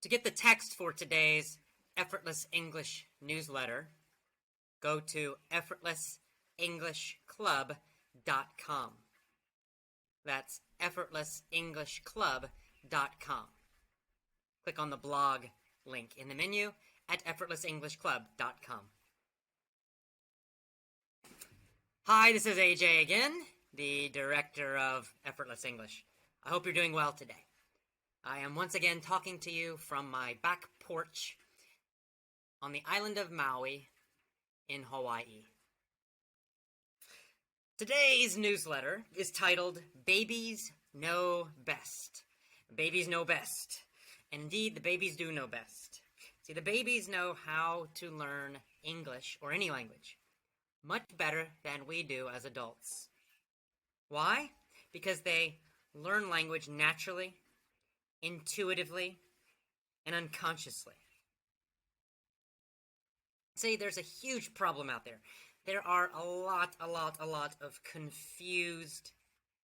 To get the text for today's Effortless English newsletter, go to effortlessenglishclub.com. That's effortlessenglishclub.com. Click on the blog link in the menu at effortlessenglishclub.com. Hi, this is AJ again, the director of Effortless English. I hope you're doing well today. I am once again talking to you from my back porch on the island of Maui in Hawaii. Today's newsletter is titled Babies Know Best. Babies know best. Indeed, the babies do know best. See, the babies know how to learn English or any language much better than we do as adults. Why? Because they learn language naturally, intuitively, and unconsciously. See, there's a huge problem out there. There are a lot of confused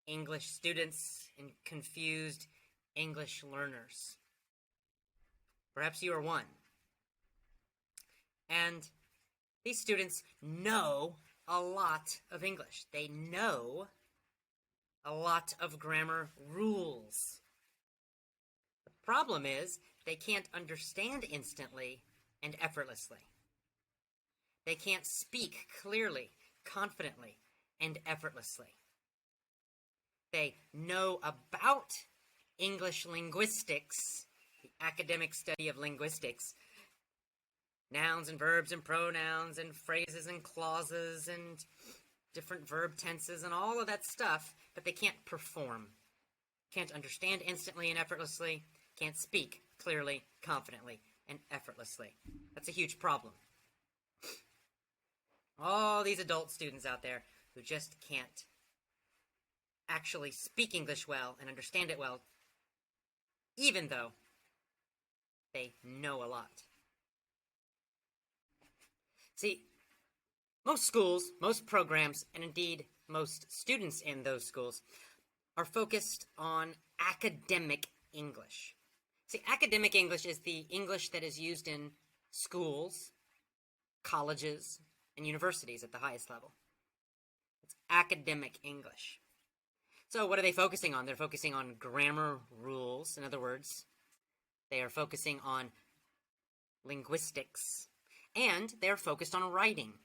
English students and confused English learners. Perhaps you are one. And these students know a lot of English. They know a lot of grammar rules. The problem is they can't understand instantly and effortlessly. They can't speak clearly, confidently, and effortlessly. They know about English linguistics, the academic study of linguistics, nouns and verbs and pronouns and phrases and clauses and different verb tenses and all of that stuff, but they can't perform. Can't understand instantly and effortlessly, can't speak clearly, confidently, and effortlessly. That's a huge problem. All these adult students out there who just can't actually speak English well and understand it well, even though they know a lot. See, most schools, most programs, and indeed most students in those schools are focused on academic English. See, academic English is the English that is used in schools, colleges, and universities at the highest level. It's academic English. So what are they focusing on? They're focusing on grammar rules. In other words, they are focusing on linguistics, and they're focused on writing.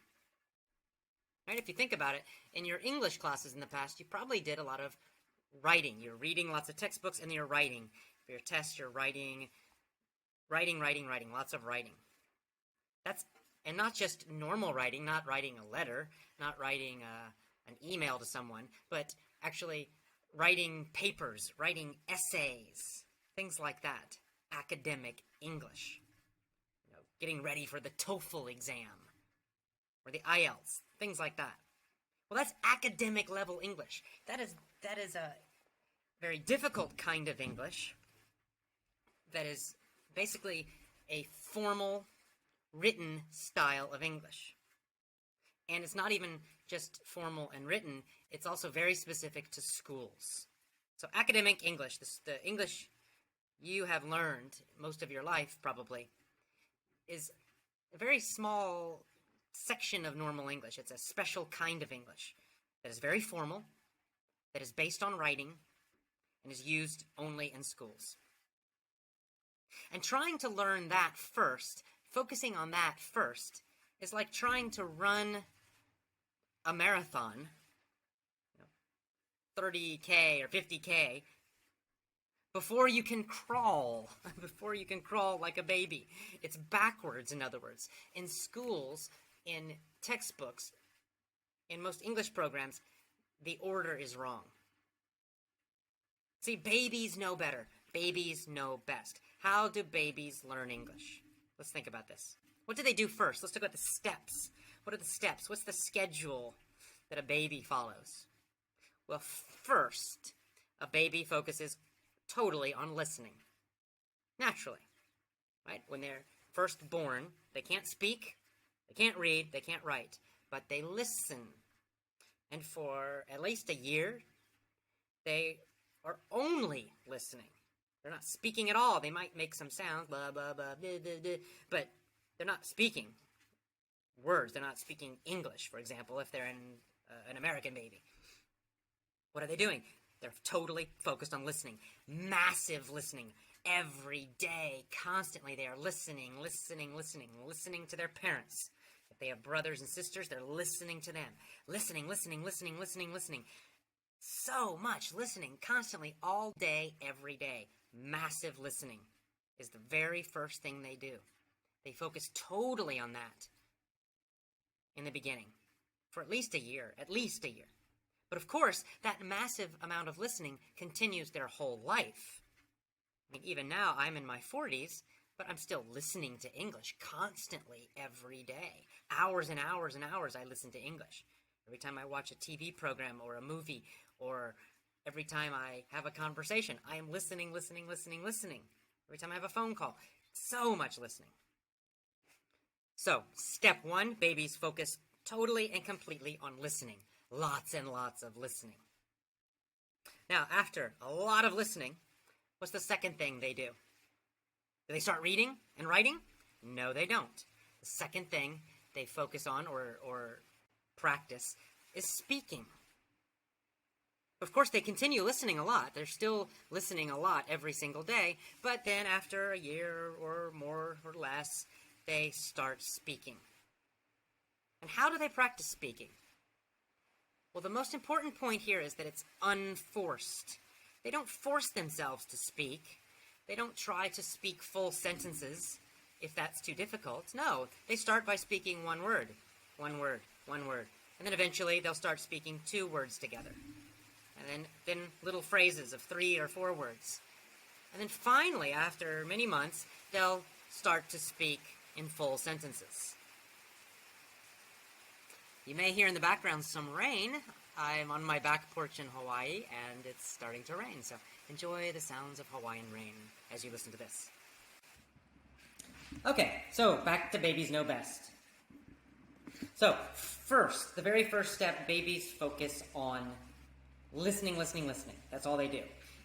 Right? If you think about it, in your English classes in the past, you probably did a lot of writing. You're reading lots of textbooks and you're writing. For your test, you're writing, lots of writing. And not just normal writing, not writing a letter, not writing an email to someone, but actually writing papers, writing essays, things like that. Academic English. Getting ready for the TOEFL exam or the IELTS, things like that. Well, that's academic level English. That is a very difficult kind of English. That is basically a formal, written style of English. And it's not even just formal and written, it's also very specific to schools. So academic English, the English you have learned most of your life probably, is a very small section of normal English. It's a special kind of English that is very formal, that is based on writing, and is used only in schools. And trying to learn that first, focusing on that first, is like trying to run a marathon, 30K or 50K, before you can crawl like a baby. It's backwards, in other words. In schools, in textbooks, in most English programs, the order is wrong. See, babies know better. Babies know best. How do babies learn English? Let's think about this. What do they do first? Let's talk about the steps. What are the steps? What's the schedule that a baby follows? Well, first, a baby focuses totally on listening. Naturally. Right? When they're first born, they can't speak, they can't read, they can't write, but they listen. And for at least a year, they are only listening. They're not speaking at all. They might make some sounds, blah, blah, blah, blah, blah, blah, but they're not speaking words. They're not speaking English, for example, if they're an American baby. What are they doing? They're totally focused on listening. Massive listening. Every day, constantly, they are listening to their parents. If they have brothers and sisters, they're listening to them. Listening. So much listening, constantly, all day, every day. Massive listening is the very first thing they do. They focus totally on that in the beginning for at least a year. But of course, that massive amount of listening continues their whole life. I mean, even now, I'm in my 40s, but I'm still listening to English constantly every day. Hours and hours and hours I listen to English. Every time I watch a TV program or a movie, or every time I have a conversation, I am listening. Every time I have a phone call, so much listening. So, step 1, babies focus totally and completely on listening. Lots and lots of listening. Now, after a lot of listening, what's the second thing they do? Do they start reading and writing? No, they don't. The second thing they focus on or practice is speaking. Of course, they continue listening a lot. They're still listening a lot every single day, but then after a year or more or less, they start speaking. And how do they practice speaking? Well, the most important point here is that it's unforced. They don't force themselves to speak. They don't try to speak full sentences if that's too difficult. No, they start by speaking one word. And then eventually they'll start speaking 2 words together. And then little phrases of 3 or 4 words. And then finally, after many months, they'll start to speak in full sentences. You may hear in the background some rain. I'm on my back porch in Hawaii, and it's starting to rain. So enjoy the sounds of Hawaiian rain as you listen to this. Okay, so back to babies know best. So first, the very first step, babies focus on listening. That's all they do.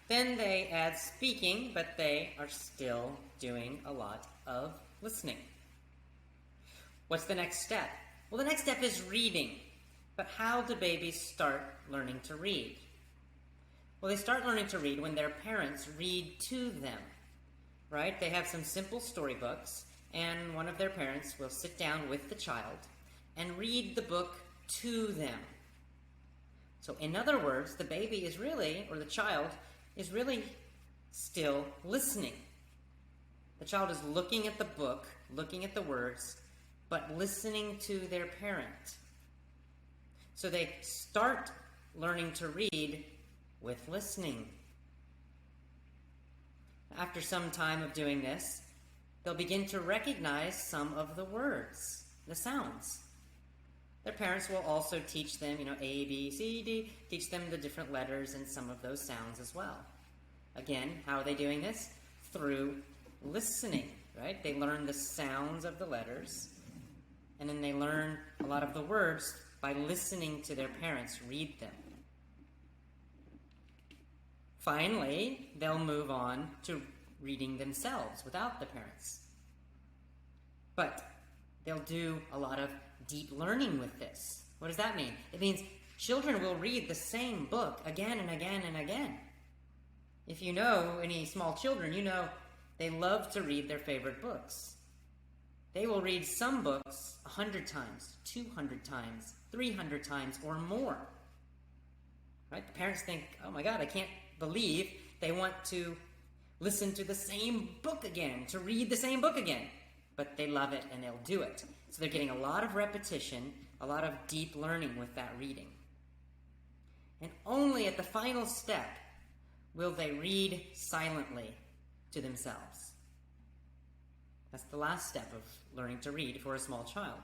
Then they add speaking, but they are still doing a lot of listening. What's the next step? Well, the next step is reading. But how do babies start learning to read? Well, they start learning to read when their parents read to them, right? They have some simple storybooks, and one of their parents will sit down with the child and read the book to them. So in other words, the baby is really, or the child, is really still listening. The child is looking at the book, looking at the words, but listening to their parent. So they start learning to read with listening. After some time of doing this, they'll begin to recognize some of the words, the sounds. Their parents will also teach them, A, B, C, D, teach them the different letters and some of those sounds as well. Again, how are they doing this? Through listening, right? They learn the sounds of the letters, and then they learn a lot of the words by listening to their parents read them. Finally, they'll move on to reading themselves without the parents. But they'll do a lot of deep learning with this. What does that mean? It means children will read the same book again and again and again. If you know any small children, you know they love to read their favorite books. They will read some books 100 times, 200 times, 300 times, or more. Right? The parents think, oh my God, I can't believe they want to listen to the same book again, to read the same book again. But they love it and they'll do it. So they're getting a lot of repetition, a lot of deep learning with that reading. And only at the final step will they read silently to themselves. That's the last step of learning to read for a small child.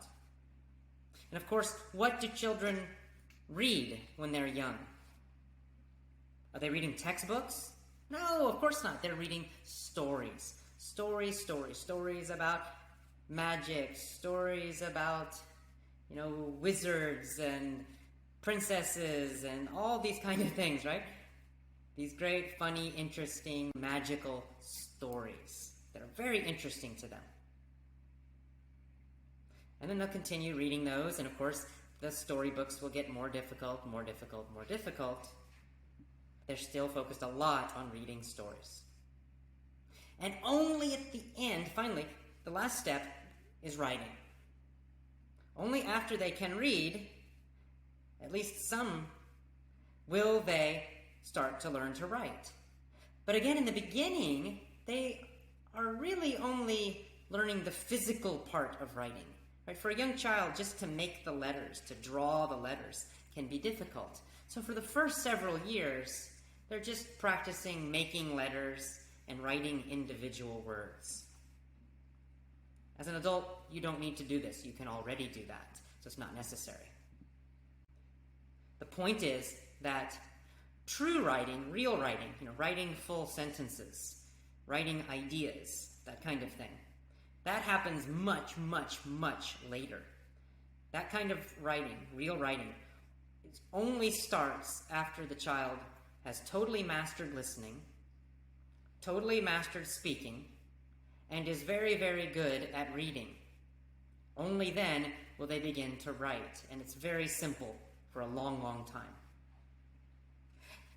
And of course, what do children read when they're young? Are they reading textbooks? No, of course not. They're reading stories. Stories about magic, stories about, wizards and princesses and all these kind of things, right? These great, funny, interesting, magical stories that are very interesting to them. And then they'll continue reading those, and of course, the storybooks will get more difficult, more difficult, more difficult. They're still focused a lot on reading stories. And only at the end, finally, the last step is writing. Only after they can read, at least some, will they start to learn to write. But again, in the beginning, they are really only learning the physical part of writing. Right? For a young child, just to make the letters, to draw the letters, can be difficult. So for the first several years, they're just practicing making letters and writing individual words. As an adult, you don't need to do this. You can already do that, so it's not necessary. The point is that true writing, real writing, writing full sentences, writing ideas, that kind of thing, that happens much, much, much later. That kind of writing, real writing, it only starts after the child has totally mastered listening, totally mastered speaking, and is very, very good at reading. Only then will they begin to write, and it's very simple for a long, long time.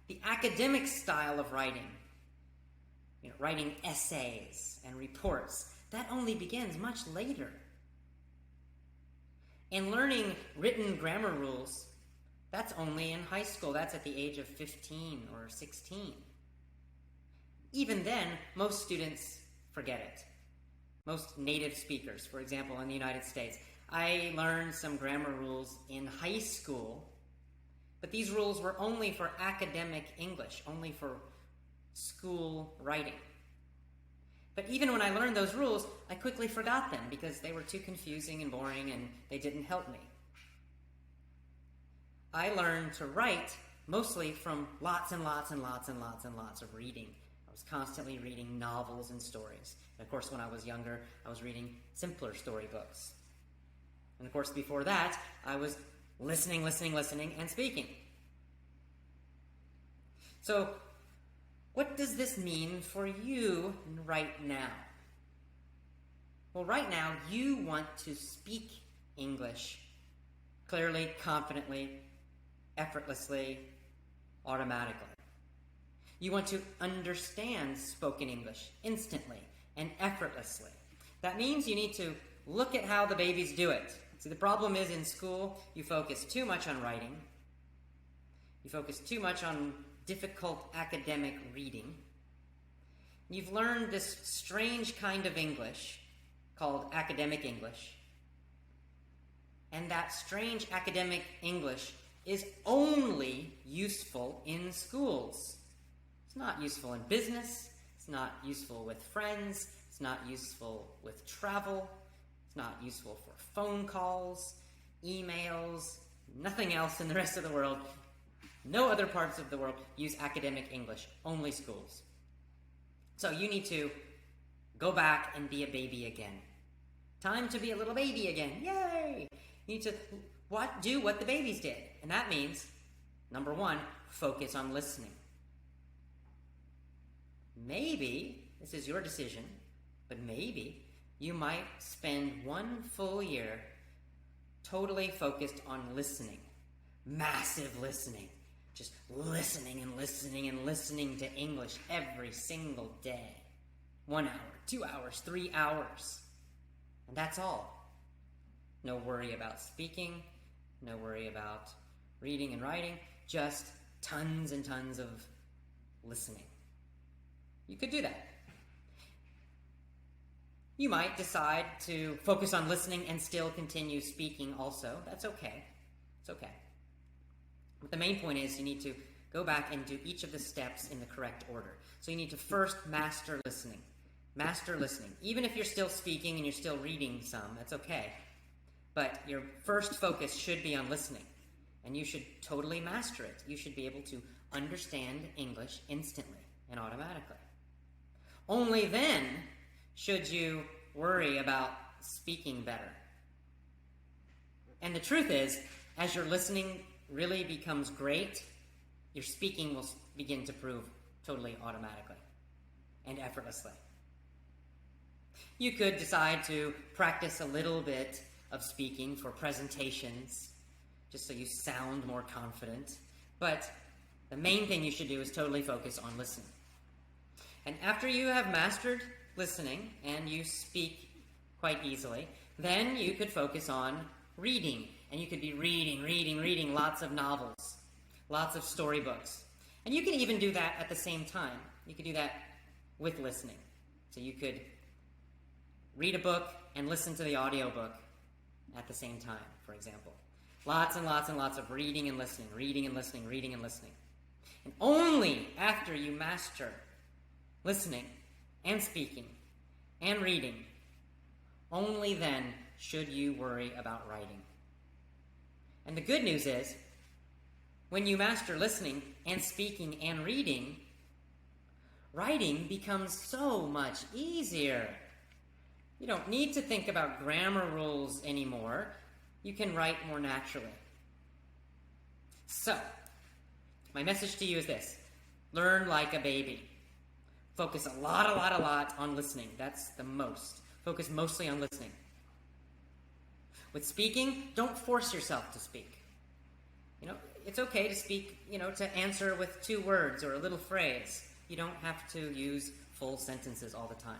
The academic style of writing, writing essays and reports, that only begins much later. And learning written grammar rules, that's only in high school. That's at the age of 15 or 16. Even then, most students forget it. Most native speakers, for example, in the United States. I learned some grammar rules in high school, but these rules were only for academic English, only for school writing. But even when I learned those rules, I quickly forgot them because they were too confusing and boring and they didn't help me. I learned to write mostly from lots and lots and lots and lots and lots of reading. I was constantly reading novels and stories. And of course, when I was younger, I was reading simpler storybooks. And of course, before that, I was listening, and speaking. So, what does this mean for you right now? Well, right now, you want to speak English clearly, confidently, effortlessly, automatically. You want to understand spoken English instantly and effortlessly. That means you need to look at how the babies do it. See, the problem is in school, you focus too much on writing. You focus too much on difficult academic reading. You've learned this strange kind of English called academic English. And that strange academic English is only useful in schools. It's not useful in business. It's not useful with friends. It's not useful with travel. It's not useful for phone calls, emails, nothing else in the rest of the world. No other parts of the world use academic English, only schools. So you need to go back and be a baby again. Time to be a little baby again. Yay! You need to do what the babies did. And that means, number one, focus on listening. Maybe, this is your decision, but maybe you might spend 1 full year totally focused on listening. Massive listening. Just listening to English every single day. 1 hour, 2 hours, 3 hours. And that's all. No worry about speaking, no worry about reading and writing, just tons and tons of listening. You could do that. You might decide to focus on listening and still continue speaking also. That's okay. It's okay. But the main point is you need to go back and do each of the steps in the correct order. So you need to first master listening. Master listening. Even if you're still speaking and you're still reading some, that's okay. But your first focus should be on listening. And you should totally master it. You should be able to understand English instantly and automatically. Only then should you worry about speaking better. And the truth is, as your listening really becomes great, your speaking will begin to prove totally automatically and effortlessly. You could decide to practice a little bit of speaking for presentations, just so you sound more confident. But the main thing you should do is totally focus on listening. And after you have mastered listening and you speak quite easily, then you could focus on reading. And you could be reading lots of novels, lots of storybooks. And you can even do that at the same time. You could do that with listening. So you could read a book and listen to the audiobook at the same time, for example. Lots and lots and lots of reading and listening, reading and listening, reading and listening. And only after you master listening and speaking and reading, only then should you worry about writing. And the good news is, when you master listening and speaking and reading, writing becomes so much easier. You don't need to think about grammar rules anymore. You can write more naturally. So, my message to you is this. Learn like a baby. Focus a lot on listening. That's the most. Focus mostly on listening. With speaking, don't force yourself to speak. It's okay to speak, to answer with 2 words or a little phrase. You don't have to use full sentences all the time.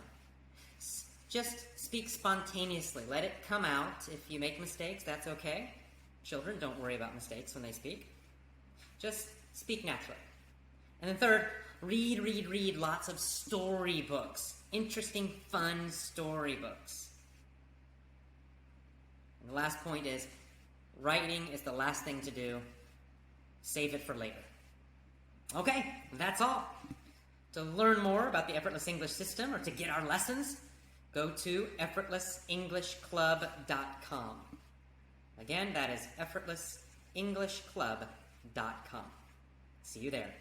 Just speak spontaneously. Let it come out. If you make mistakes, that's okay. Children, don't worry about mistakes when they speak. Just speak naturally. And then third, read lots of storybooks. Interesting, fun storybooks. And the last point is, writing is the last thing to do. Save it for later. Okay, that's all. To learn more about the Effortless English system or to get our lessons, go to effortlessenglishclub.com. Again, that is effortlessenglishclub.com. See you there.